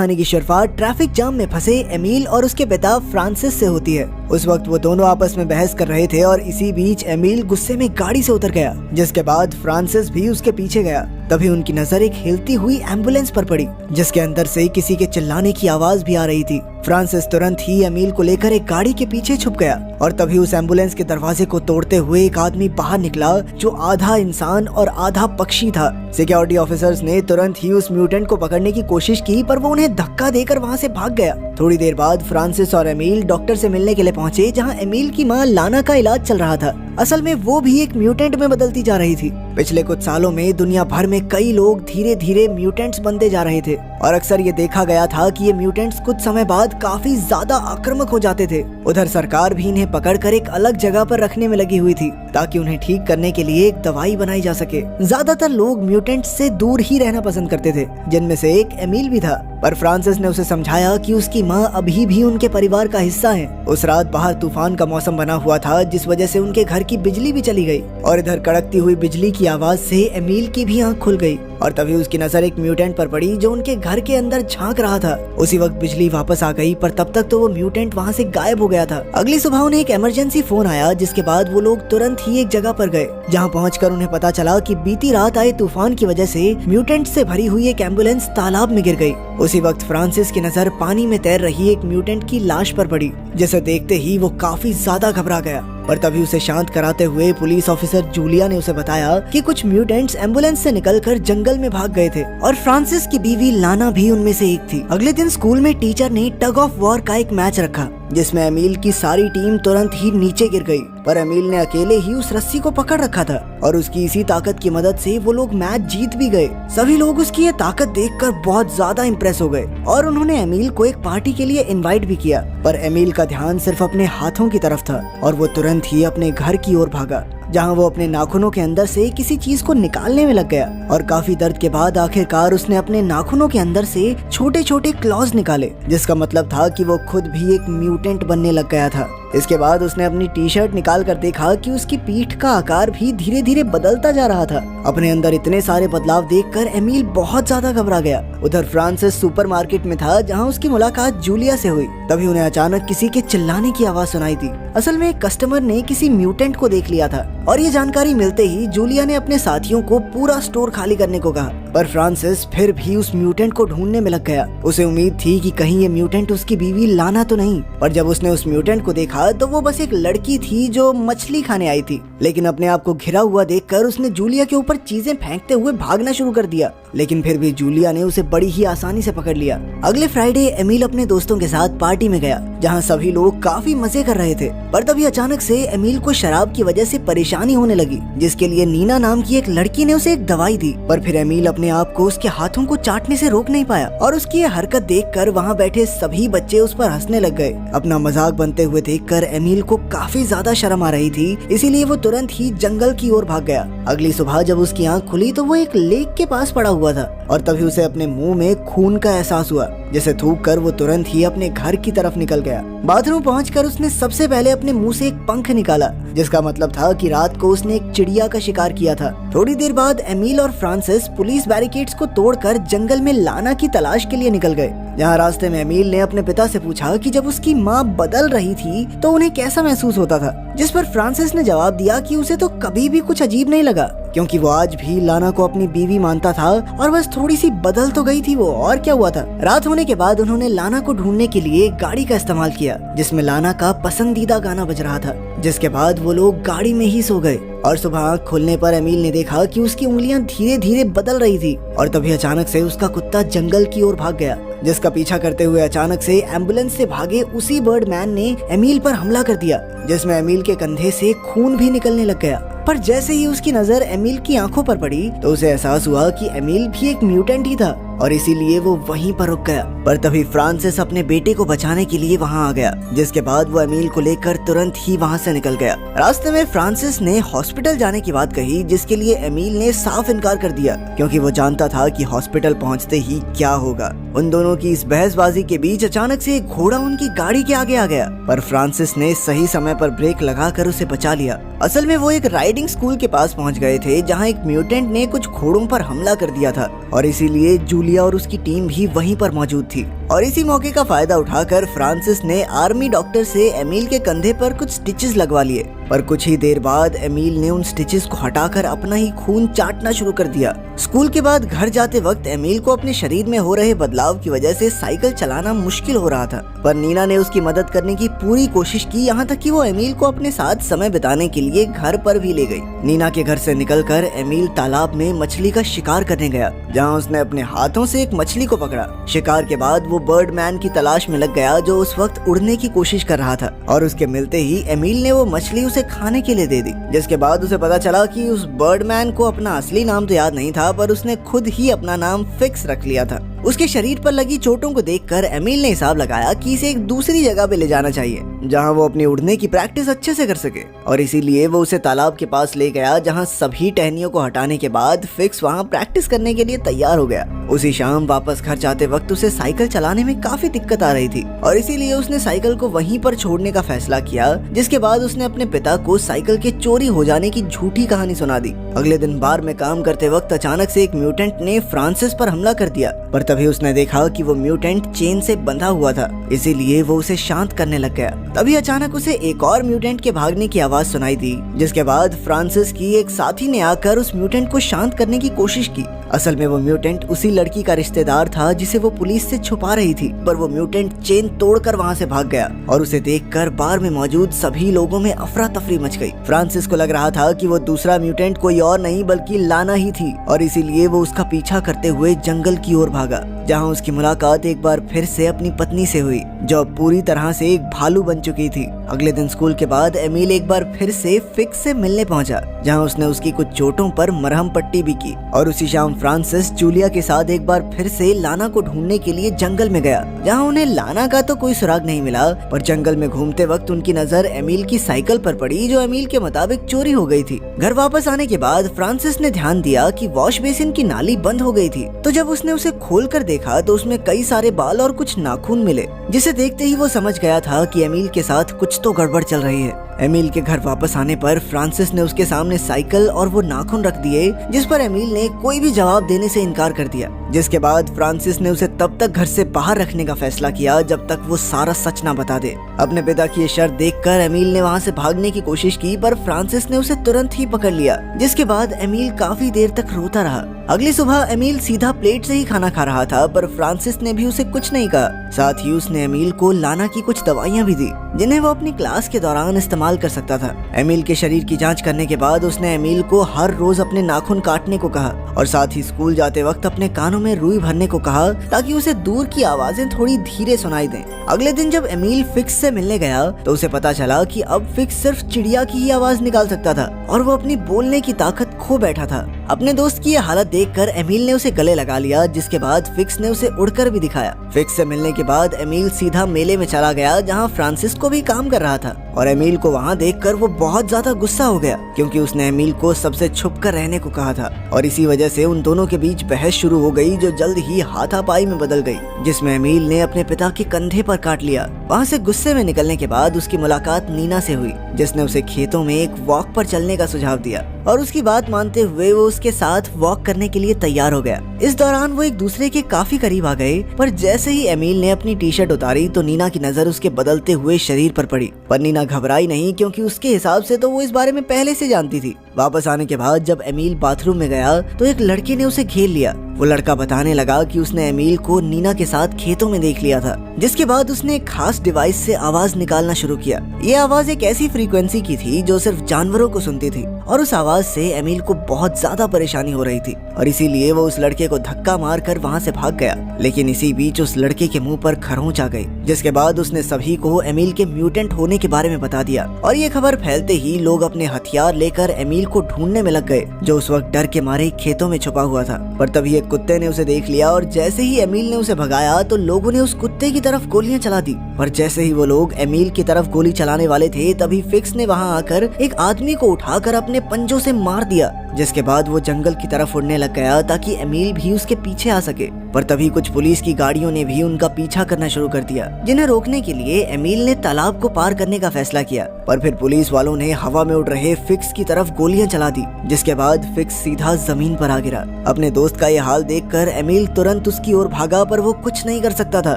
कहानी की शुरुआत ट्रैफिक जाम में फंसे एमिल और उसके पिता फ्रांसिस से होती है। उस वक्त वो दोनों आपस में बहस कर रहे थे और इसी बीच एमिल गुस्से में गाड़ी से उतर गया, जिसके बाद फ्रांसिस भी उसके पीछे गया। तभी उनकी नजर एक हिलती हुई एम्बुलेंस पर पड़ी, जिसके अंदर से किसी के चिल्लाने की आवाज भी आ रही थी। फ्रांसिस तुरंत ही एमिल को लेकर एक गाड़ी के पीछे छुप गया और तभी उस एम्बुलेंस के दरवाजे को तोड़ते हुए एक आदमी बाहर निकला जो आधा इंसान और आधा पक्षी था। सिक्योरिटी ऑफिसर्स ने तुरंत ही उस म्यूटेंट को पकड़ने की कोशिश की, पर वो उन्हें धक्का देकर वहाँ से भाग गया। थोड़ी देर बाद फ्रांसिस और एमिल डॉक्टर से मिलने के लिए पहुँचे, जहाँ एमिल की माँ लाना का इलाज चल रहा था। असल में वो भी एक म्यूटेंट में बदलती जा रही थी। पिछले कुछ सालों में दुनिया भर में कई लोग धीरे धीरे म्यूटेंट्स बनते जा रहे थे और अक्सर ये देखा गया था कि ये म्यूटेंट्स कुछ समय बाद काफी ज्यादा आक्रामक हो जाते थे। उधर सरकार भी इन्हें पकड़कर एक अलग जगह पर रखने में लगी हुई थी ताकि उन्हें ठीक करने के लिए एक दवाई बनाई जा सके। ज्यादातर लोग म्यूटेंट्स से दूर ही रहना पसंद करते थे, जिनमें से एक एमिल भी था। पर फ्रांसिस ने उसे समझाया कि उसकी माँ अभी भी उनके परिवार का हिस्सा है। उस रात बाहर तूफान का मौसम बना हुआ था, जिस वजह से उनके घर की बिजली भी चली गई और इधर कड़कती हुई बिजली की आवाज से एमिल की भी आंख खुल गई और तभी उसकी नजर एक म्यूटेंट पर पड़ी जो उनके घर के अंदर झांक रहा था। उसी वक्त बिजली वापस आ गई, पर तब तक तो वो म्यूटेंट वहाँ से गायब हो गया था। अगली सुबह उन्हें एक इमरजेंसी फोन आया, जिसके बाद वो लोग तुरंत ही एक जगह पर गए, जहाँ पहुंचकर उन्हें पता चला कि बीती रात आए तूफान की वजह से म्यूटेंट से भरी हुई एक एम्बुलेंस तालाब में गिर गई। उसी वक्त फ्रांसिस की नजर पानी में तैर रही एक म्यूटेंट की लाश पर पड़ी, जिसे देखते ही वो काफी ज्यादा घबरा गया। पर तभी उसे शांत कराते हुए पुलिस ऑफिसर जूलिया ने उसे बताया कि कुछ म्यूटेंट्स एम्बुलेंस से निकलकर जंगल में भाग गए थे और फ्रांसिस की बीवी लाना भी उनमें से एक थी। अगले दिन स्कूल में टीचर ने टग ऑफ वॉर का एक मैच रखा, जिसमें एमिल की सारी टीम तुरंत ही नीचे गिर गई, पर एमिल ने अकेले ही उस रस्सी को पकड़ रखा था और उसकी इसी ताकत की मदद से वो लोग मैच जीत भी गए। सभी लोग उसकी ये ताकत देखकर बहुत ज्यादा इम्प्रेस हो गए और उन्होंने एमिल को एक पार्टी के लिए इनवाइट भी किया, पर एमिल का ध्यान सिर्फ अपने हाथों की तरफ था और वो तुरंत ही अपने घर की ओर भागा, जहाँ वो अपने नाखूनों के अंदर से किसी चीज को निकालने में लग गया और काफी दर्द के बाद आखिरकार उसने अपने नाखूनों के अंदर से छोटे छोटे क्लॉज निकाले, जिसका मतलब था कि वो खुद भी एक म्यूटेंट बनने लग गया था। इसके बाद उसने अपनी टी शर्ट निकाल कर देखा कि उसकी पीठ का आकार भी धीरे धीरे बदलता जा रहा था। अपने अंदर इतने सारे बदलाव देखकर एमिल बहुत ज्यादा घबरा गया। उधर फ्रांसिस सुपरमार्केट में था, जहां उसकी मुलाकात जूलिया से हुई। तभी उन्हें अचानक किसी के चिल्लाने की आवाज सुनाई दी। असल में एक कस्टमर ने किसी म्यूटेंट को देख लिया था और ये जानकारी मिलते ही जूलिया ने अपने साथियों को पूरा स्टोर खाली करने को कहा, पर फ्रांसिस फिर भी उस म्यूटेंट को ढूंढने में लग गया। उसे उम्मीद थी कि कहीं ये म्यूटेंट उसकी बीवी लाना तो नहीं, पर जब उसने उस म्यूटेंट को देखा तो वो बस एक लड़की थी जो मछली खाने आई थी। लेकिन अपने आप को घिरा हुआ देखकर उसने जूलिया के ऊपर चीजें फेंकते हुए भागना शुरू कर दिया, लेकिन फिर भी जूलिया ने उसे बड़ी ही आसानी से पकड़ लिया। अगले फ्राइडे एमिल अपने दोस्तों के साथ पार्टी में गया, जहाँ सभी लोग काफी मजे कर रहे थे, पर तभी अचानक से एमिल को शराब की वजह से परेशानी होने लगी, जिसके लिए नीना नाम की एक लड़की ने उसे एक दवाई दी। पर फिर एमिल अपने आप को उसके हाथों को चाटने से रोक नहीं पाया और उसकी ये हरकत देखकर वहाँ बैठे सभी बच्चे उस पर हंसने लग गए। अपना मजाक बनते हुए देखकर एमिल को काफी ज्यादा शर्म आ रही थी, इसीलिए वो तुरंत ही जंगल की ओर भाग गया। अगली सुबह जब उसकी आंख खुली तो वो एक लेक के पास पड़ा हुआ था और तभी उसे अपने मुंह में खून का एहसास हुआ, जिसे थूक कर वो तुरंत ही अपने घर की तरफ निकल गया। बाथरूम पहुंचकर उसने सबसे पहले अपने मुंह से एक पंख निकाला, जिसका मतलब था कि रात को उसने एक चिड़िया का शिकार किया था। थोड़ी देर बाद एमिल और फ्रांसिस पुलिस बैरिकेड्स को तोड़कर जंगल में लाना की तलाश के लिए निकल गए, जहाँ रास्ते में एमिल ने अपने पिता से पूछा कि जब उसकी माँ बदल रही थी तो उन्हें कैसा महसूस होता था, जिस पर फ्रांसिस ने जवाब दिया कि उसे तो कभी भी कुछ अजीब नहीं लगा, क्योंकि वो आज भी लाना को अपनी बीवी मानता था और बस थोड़ी सी बदल तो गई थी वो, और क्या हुआ था। रात होने के बाद उन्होंने लाना को ढूंढने के लिए गाड़ी का इस्तेमाल किया, जिसमें लाना का पसंदीदा गाना बज रहा था। जिसके बाद वो लोग गाड़ी में ही सो गए और सुबह आँख खुलने पर एमिल ने देखा कि उसकी उंगलियां धीरे धीरे बदल रही थी और तभी अचानक से उसका कुत्ता जंगल की ओर भाग गया, जिसका पीछा करते हुए अचानक से एम्बुलेंस से भागे उसी बर्डमैन ने एमिल पर हमला कर दिया, जिसमें एमिल के कंधे से खून भी निकलने लग गया। पर जैसे ही उसकी नजर एमिल की आंखों पर पड़ी तो उसे एहसास हुआ कि एमिल भी एक म्यूटेंट ही था और इसीलिए वो वहीं पर रुक गया। पर तभी फ्रांसिस अपने बेटे को बचाने के लिए वहां आ गया, जिसके बाद वो एमिल को लेकर तुरंत ही वहां से निकल गया। रास्ते में फ्रांसिस ने हॉस्पिटल जाने की बात कही, जिसके लिए एमिल ने साफ इनकार कर दिया, क्योंकि वो जानता था कि हॉस्पिटल पहुंचते ही क्या होगा। उन दोनों की इस बहसबाजी के बीच अचानक से एक घोड़ा उनकी गाड़ी के आगे आ गया, पर फ्रांसिस ने सही समय पर ब्रेक लगाकर उसे बचा लिया असल में वो एक राइडिंग स्कूल के पास पहुंच गए थे जहां एक म्यूटेंट ने कुछ घोड़ों पर हमला कर दिया था और इसीलिए जूलिया और उसकी टीम भी वहीं पर मौजूद थी। और इसी मौके का फायदा उठाकर फ्रांसिस ने आर्मी डॉक्टर से एमिल के कंधे पर कुछ स्टिचेस लगवा लिए, पर कुछ ही देर बाद एमिल ने उन स्टिचेस को हटाकर अपना ही खून चाटना शुरू कर दिया। स्कूल के बाद घर जाते वक्त एमिल को अपने शरीर में हो रहे बदलाव की वजह से साइकिल चलाना मुश्किल हो रहा था, पर नीना ने उसकी मदद करने की पूरी कोशिश की, यहाँ तक कि वो एमिल को अपने साथ समय बिताने के लिए घर पर भी ले गई। नीना के घर से निकलकर एमिल तालाब में मछली का शिकार करने गया, जहाँ उसने अपने हाथों से एक मछली को पकड़ा। शिकार के बाद वो बर्डमैन की तलाश में लग गया जो उस वक्त उड़ने की कोशिश कर रहा था, और उसके मिलते ही एमिल ने वो मछली उसे खाने के लिए दे दी। जिसके बाद उसे पता चला कि उस बर्डमैन को अपना असली नाम तो याद नहीं था, पर उसने खुद ही अपना नाम फिक्स रख लिया था। उसके शरीर पर लगी चोटों को देखकर एमिल ने हिसाब लगाया कि इसे एक दूसरी जगह पे ले जाना चाहिए जहां वो अपनी उड़ने की प्रैक्टिस अच्छे से कर सके, और इसीलिए वो उसे तालाब के पास ले गया जहां सभी टहनियों को हटाने के बाद फिक्स वहां प्रैक्टिस करने के लिए तैयार हो गया। उसी शाम वापस घर जाते वक्त उसे साइकिल चलाने में काफी दिक्कत आ रही थी, और इसीलिए उसने साइकिल को वहीं पर छोड़ने का फैसला किया। जिसके बाद उसने अपने पिता को साइकिल के चोरी हो जाने की झूठी कहानी सुना दी। अगले दिन बार में काम करते वक्त अचानक से एक म्यूटेंट ने फ्रांसिस पर हमला कर दिया, पर तभी उसने देखा कि वो म्यूटेंट चेन से बंधा हुआ था, इसीलिए वो उसे शांत करने लग गया। तभी अचानक उसे एक और म्यूटेंट के भागने की आवाज सुनाई दी, जिसके बाद फ्रांसिस की एक साथी ने आकर उस म्यूटेंट को शांत करने की कोशिश की। असल में वो म्यूटेंट उसी लड़की का रिश्तेदार था जिसे वो पुलिस से छुपा रही थी, पर वो म्यूटेंट चेन तोड़कर वहाँ से भाग गया, और उसे देखकर बार में मौजूद सभी लोगों में अफरा तफरी मच गई। फ्रांसिस को लग रहा था कि वो दूसरा म्यूटेंट कोई और नहीं बल्कि लाना ही थी, और इसीलिए वो उसका पीछा करते हुए जंगल की ओर भागा, जहाँ उसकी मुलाकात एक बार फिर से अपनी पत्नी से हुई, जो अब पूरी तरह से एक भालू बन चुकी थी। अगले दिन स्कूल के बाद एमिल एक बार फिर से फिक्स से मिलने पहुंचा, जहां उसने उसकी कुछ चोटों पर मरहम पट्टी भी की। और उसी शाम फ्रांसिस जूलिया के साथ एक बार फिर से लाना को ढूंढने के लिए जंगल में गया, जहां उन्हें लाना का तो कोई सुराग नहीं मिला, पर जंगल में घूमते वक्त उनकी नजर एमिल की साइकिल पर पड़ी, जो एमिल के मुताबिक चोरी हो गई थी। घर वापस आने के बाद फ्रांसिस ने ध्यान दिया कि वॉश बेसिन की नाली बंद हो गई थी, तो जब उसने उसे खोलकर देखा तो उसमें कई सारे बाल और कुछ नाखून मिले, जिसे देखते ही वो समझ गया था कि एमिल के साथ कुछ तो गड़बड़ चल रही है। एमिल के घर वापस आने पर फ्रांसिस ने उसके सामने साइकिल और वो नाखून रख दिए, जिस पर एमिल ने कोई भी जवाब देने से इनकार कर दिया। जिसके बाद फ्रांसिस ने उसे तब तक घर से बाहर रखने का फैसला किया जब तक वो सारा सच ना बता दे। अपने पिता की ये शर्त देखकर एमिल ने वहाँ से भागने की कोशिश की, पर फ्रांसिस ने उसे तुरंत ही पकड़ लिया, जिसके बाद एमिल काफी देर तक रोता रहा। अगली सुबह एमिल सीधा प्लेट से ही खाना खा रहा था, पर फ्रांसिस ने भी उसे कुछ नहीं कहा। साथ ही उसने एमिल को लाना की कुछ दवाइयाँ भी दी, जिन्हें वो अपनी क्लास के दौरान इस्तेमाल कर सकता था। एमिल के शरीर की जांच करने के बाद उसने एमिल को हर रोज अपने नाखून काटने को कहा, और साथ ही स्कूल जाते वक्त अपने कानों में रुई भरने को कहा, ताकि उसे दूर की आवाजें थोड़ी धीरे सुनाई दें। अगले दिन जब एमिल फिक्स से मिलने गया तो उसे पता चला कि अब फिक्स सिर्फ चिड़िया की ही आवाज निकाल सकता था, और वो अपनी बोलने की ताकत खो बैठा था। अपने दोस्त की ये हालत देखकर एमिल ने उसे गले लगा लिया, जिसके बाद फिक्स ने उसे उड़कर भी दिखाया। फिक्स से मिलने के बाद एमिल सीधा मेले में चला गया, जहाँ फ्रांसिस को भी काम कर रहा था, और एमिल को वहाँ देखकर वो बहुत ज्यादा गुस्सा हो गया, क्योंकि उसने एमिल को सबसे छुपकर रहने को कहा था, और इसी वजह से उन दोनों के बीच बहस शुरू हो गई, जो जल्द ही हाथापाई में बदल गई, जिसमें एमिल ने अपने पिता के कंधे पर काट लिया। वहाँ से गुस्से में निकलने के बाद उसकी मुलाकात नीना से हुई, जिसने उसे खेतों में एक वॉक पर चलने का सुझाव दिया, और उसकी बात मानते हुए वो उसके साथ वॉक करने के लिए तैयार हो गया। इस दौरान वो एक दूसरे के काफी करीब आ गए, पर जैसे ही एमिल ने अपनी टी शर्ट उतारी तो नीना की नजर उसके बदलते हुए शरीर पर पड़ी, पर नीना घबराई नहीं, क्योंकि उसके हिसाब से तो वो इस बारे में पहले से जानती थी। वापस आने के बाद जब एमिल बाथरूम में गया तो एक लड़के ने उसे घेर लिया। वो लड़का बताने लगा कि उसने एमिल को नीना के साथ खेतों में देख लिया था, जिसके बाद उसने एक खास डिवाइस से आवाज निकालना शुरू किया। ये आवाज एक ऐसी फ्रीक्वेंसी की थी जो सिर्फ जानवरों को सुनती थी, और उस आवाज से एमिल को बहुत ज्यादा परेशानी हो रही थी, और इसीलिए वो उस लड़के को धक्का मारकर वहाँ से भाग गया। लेकिन इसी बीच उस लड़के के मुंह पर खरोंच आ गई, जिसके बाद उसने सभी को एमिल के म्यूटेंट होने के बारे में बता दिया, और ये खबर फैलते ही लोग अपने हथियार लेकर एमिल को ढूंढने में लग गए, जो उस वक्त डर के मारे खेतों में छुपा हुआ था। पर तभी एक कुत्ते ने उसे देख लिया, और जैसे ही एमिल ने उसे भगाया तो लोगों ने उस कुत्ते की तरफ गोलियां चला दी। पर जैसे ही वो लोग एमिल की तरफ गोली चलाने वाले थे, तभी फिक्स ने वहां आकर एक आदमी को उठाकर अपने पंजों से मार दिया, जिसके बाद वो जंगल की तरफ उड़ने लग गया ताकि एमिल भी उसके पीछे आ सके। पर तभी कुछ पुलिस की गाड़ियों ने भी उनका पीछा करना शुरू कर दिया, जिन्हें रोकने के लिए एमिल ने तालाब को पार करने का फैसला किया। पर फिर पुलिस वालों ने हवा में उड़ रहे फिक्स की तरफ गोलियां चला दी, जिसके बाद फिक्स सीधा जमीन पर आ गिरा। अपने दोस्त का यह हाल देखकर एमिल तुरंत उसकी ओर भागा, पर वो कुछ नहीं कर सकता था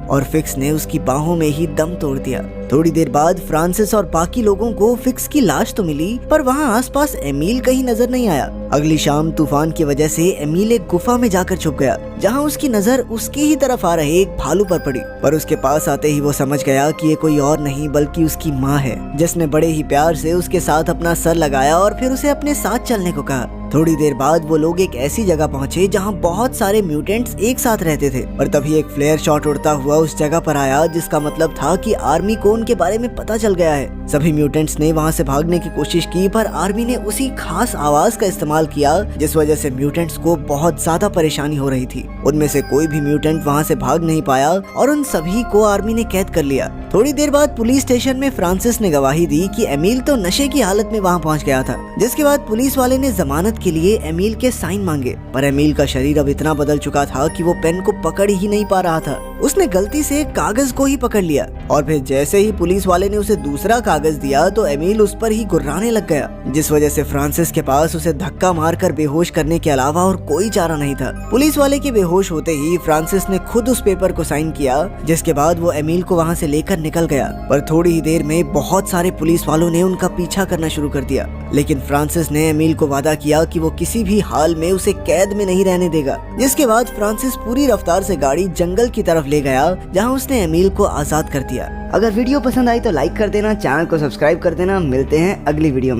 और फिक्स ने उसकी बाहों में ही दम तोड़ दिया। थोड़ी देर बाद फ्रांसिस और बाकी लोगों को फिक्स की लाश तो मिली, पर वहाँ आसपास एमिल कहीं नजर नहीं आया। अगली शाम तूफान की वजह से एमिल एक गुफा में जाकर छुप गया, जहाँ उसकी नजर उसकी ही तरफ आ रहे एक भालू पर पड़ी। पर उसके पास आते ही वो समझ गया कि ये कोई और नहीं बल्कि उसकी माँ है, जिसने बड़े ही प्यार से उसके साथ अपना सर लगाया और फिर उसे अपने साथ चलने को कहा। थोड़ी देर बाद वो लोग एक ऐसी जगह पहुंचे जहां बहुत सारे म्यूटेंट्स एक साथ रहते थे। और तभी एक फ्लेयर शॉट उड़ता हुआ उस जगह पर आया, जिसका मतलब था कि आर्मी को उनके बारे में पता चल गया है। सभी म्यूटेंट्स ने वहां से भागने की कोशिश की, पर आर्मी ने उसी खास आवाज का इस्तेमाल किया, जिस वजह से म्यूटेंट्स को बहुत ज्यादा परेशानी हो रही थी। उनमें से कोई भी म्यूटेंट वहां से भाग नहीं पाया और उन सभी को आर्मी ने कैद कर लिया। थोड़ी देर बाद पुलिस स्टेशन में फ्रांसिस ने गवाही दी कि एमिल तो नशे की हालत में वहां पहुंच गया था, जिसके बाद पुलिस वाले ने जमानत के लिए एमिल के साइन मांगे। पर एमिल का शरीर अब इतना बदल चुका था कि वो पेन को पकड़ ही नहीं पा रहा था। उसने गलती से कागज को ही पकड़ लिया और फिर जैसे ही पुलिस वाले ने उसे दूसरा कागज दिया तो एमिल उस पर ही गुर्राने लग गया, जिस वजह से फ्रांसिस के पास उसे धक्का मारकर बेहोश करने के अलावा और कोई चारा नहीं था। पुलिस वाले के बेहोश होते ही फ्रांसिस ने खुद उस पेपर को साइन किया, जिसके बाद वो एमिल को वहाँ से लेकर निकल गया। पर थोड़ी ही देर में बहुत सारे पुलिस वालों ने उनका पीछा करना शुरू कर दिया, लेकिन फ्रांसिस ने एमिल को वादा किया कि वो किसी भी हाल में उसे कैद में नहीं रहने देगा। जिसके बाद फ्रांसिस पूरी रफ्तार से गाड़ी जंगल की तरफ ले गया, जहां उसने एमिल को आजाद कर दिया। अगर वीडियो पसंद आई तो लाइक कर देना, चैनल को सब्सक्राइब कर देना। मिलते हैं अगली वीडियो में।